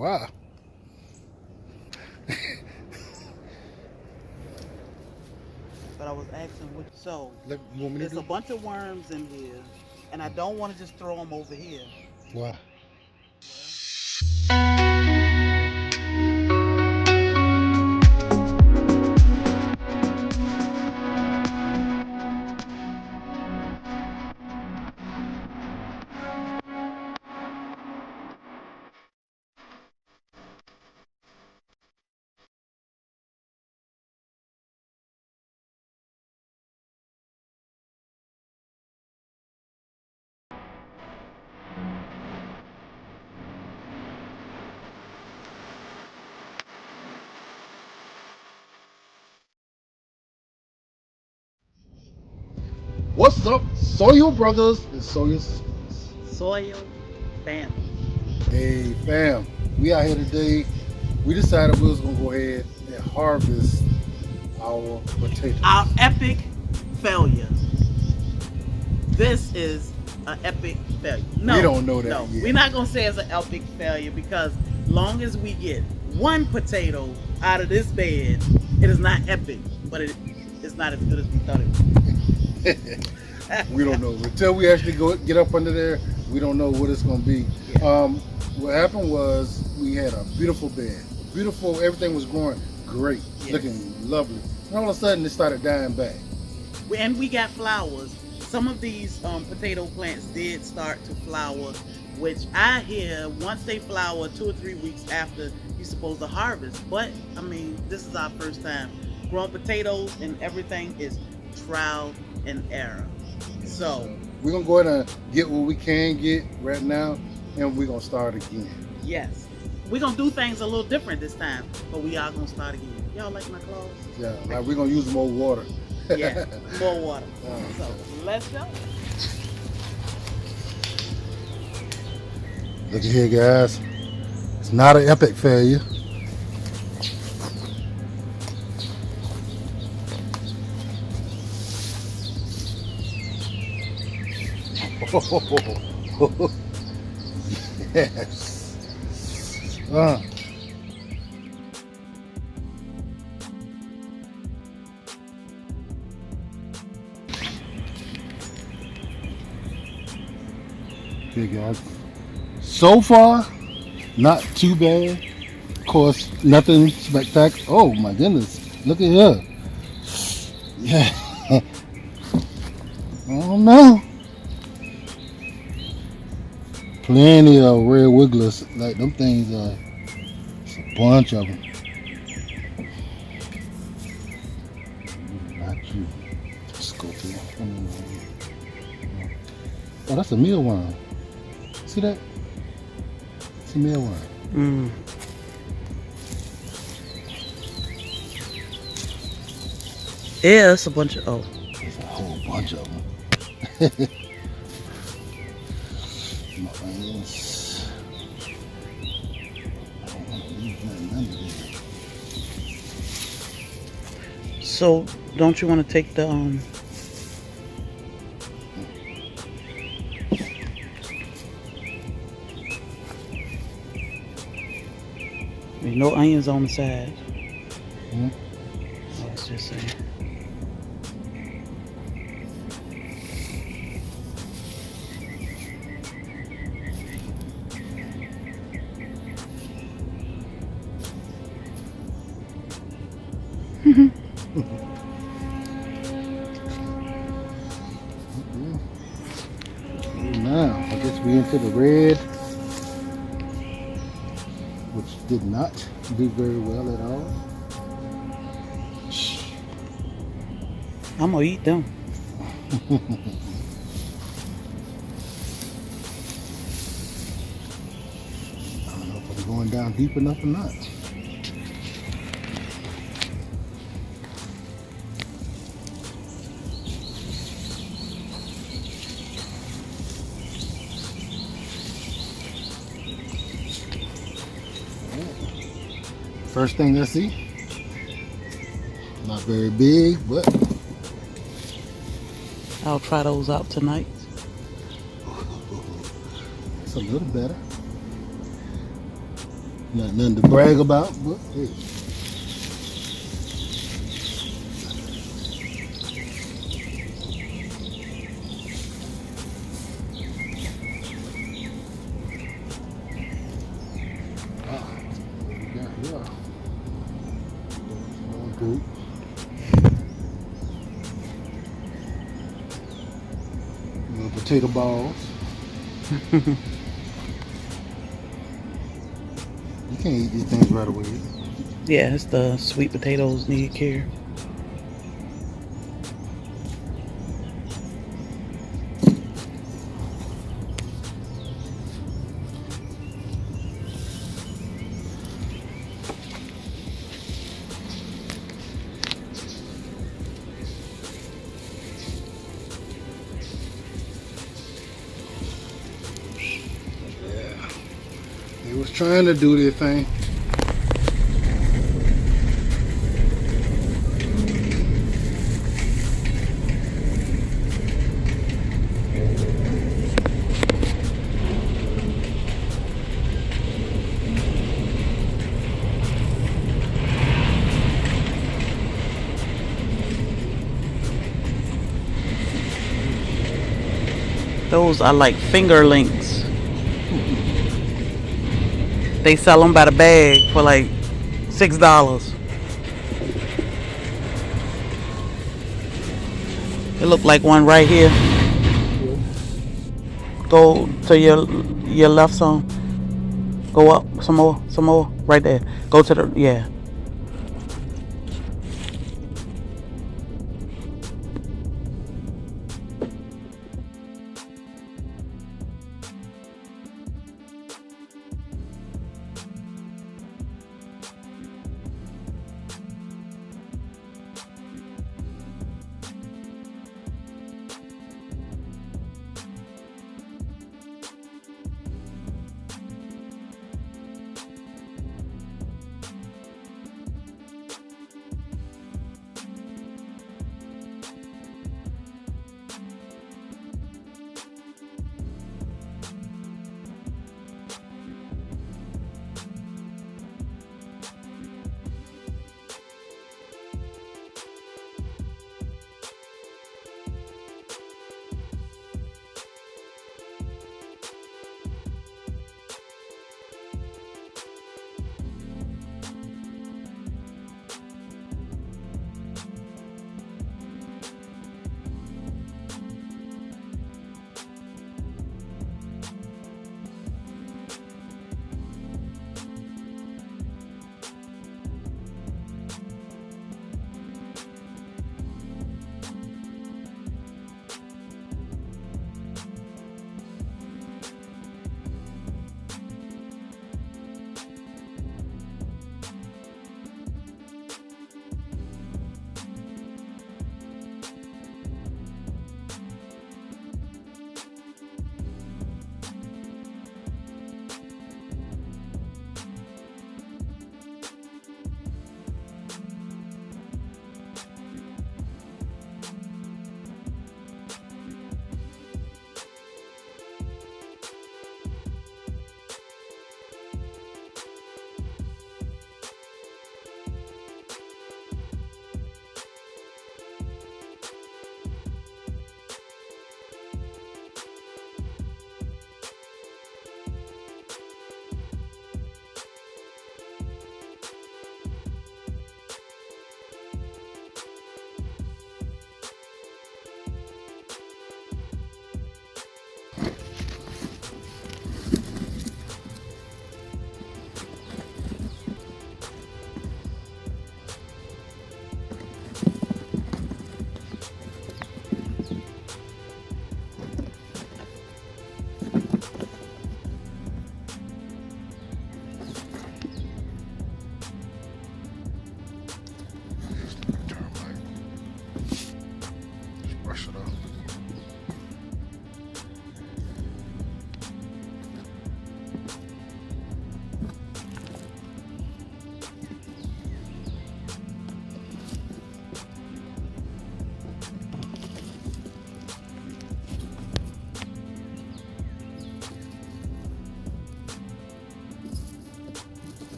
Wow. But I was asking what. So Look, you want me to there's a do? bunch of worms in here, and I don't want to just throw them over here. Why? What's up, Soil Brothers and Soil Sisters? Soil family. Hey, fam. We out here today. We decided we was gonna go ahead and harvest our potatoes. Our epic failure. This is an epic failure. No, We don't know that no, yet. we're not gonna say it's an epic failure because long as we get one potato out of this bed, it is not epic, but it's not as good as we thought it would. We don't know until we actually go get up under there. We don't know what it's gonna be. Yeah. What happened was we had a beautiful bed, beautiful. Everything was growing great, Yes. looking lovely. And all of a sudden, it started dying back. And we got flowers. Some of these potato plants did start to flower, which I hear once they flower 2 or 3 weeks after you're supposed to harvest. But I mean, this is our first time growing potatoes, and everything is trial and error. So We're gonna go ahead and get what we can get right now, and we're gonna start again. yes, we're gonna do things a little different this time, but we are gonna start again. Y'all like my clothes? Yeah, like we're gonna use more water. Yeah, more water. So let's go. Look at here, guys. It's not an epic failure. Yes. Okay, guys. So far, not too bad. Of course, nothing spectacular. Oh my goodness! Look at her. Yeah. I don't know. Plenty of red wigglers. Like them things are. It's a bunch of them. Not you. Scorpio. Oh, that's a mealworm. See that? It's a mealworm. Yeah, it's a bunch of There's a whole bunch of them. Nice. I don't want to leave none under there. So don't you want to take the There's no onions on the side. Hmm? I was just saying. Now, I guess we into the red, which did not do very well at all. I'm gonna eat them. I don't know if I'm going down deep enough or not. First thing I see, not very big, but I'll try those out tonight. it's a little better. Nothing to brag about, but hey. What we got here? Good. Little potato balls. You can't eat these things right away. Yeah, it's the sweet potatoes need care. Yeah. They was trying to do their thing. Those are like fingerlings. They sell them by the bag for like $6. It look like one right here. Go to your left some. Go up some more, right there. Go to the, yeah.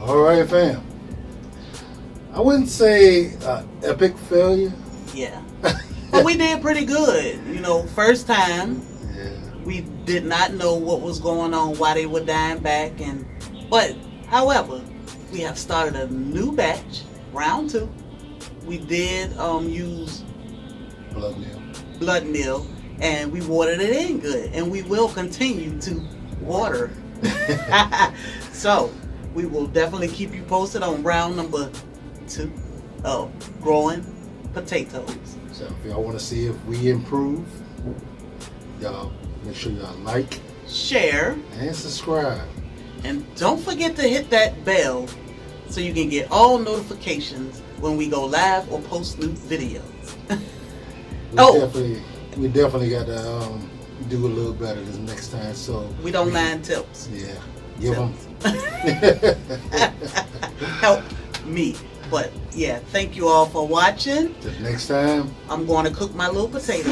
All right, fam. I wouldn't say epic failure. Yeah. But we did pretty good. First time, Yeah. we did not know what was going on, why they were dying back. But, however, we have started a new batch, round 2. We did use blood meal, and we watered it in good. And we will continue to water. So, we will definitely keep you posted on round number 2 of growing potatoes. So if y'all want to see if we improve, y'all make sure y'all like, share, and subscribe. And don't forget to hit that bell so you can get all notifications when we go live or post new videos. We definitely got to do a little better this next time. So we don't mind tips. Yeah, give them. Help me. But yeah, thank you all for watching. Till next time, I'm going to cook my little potato.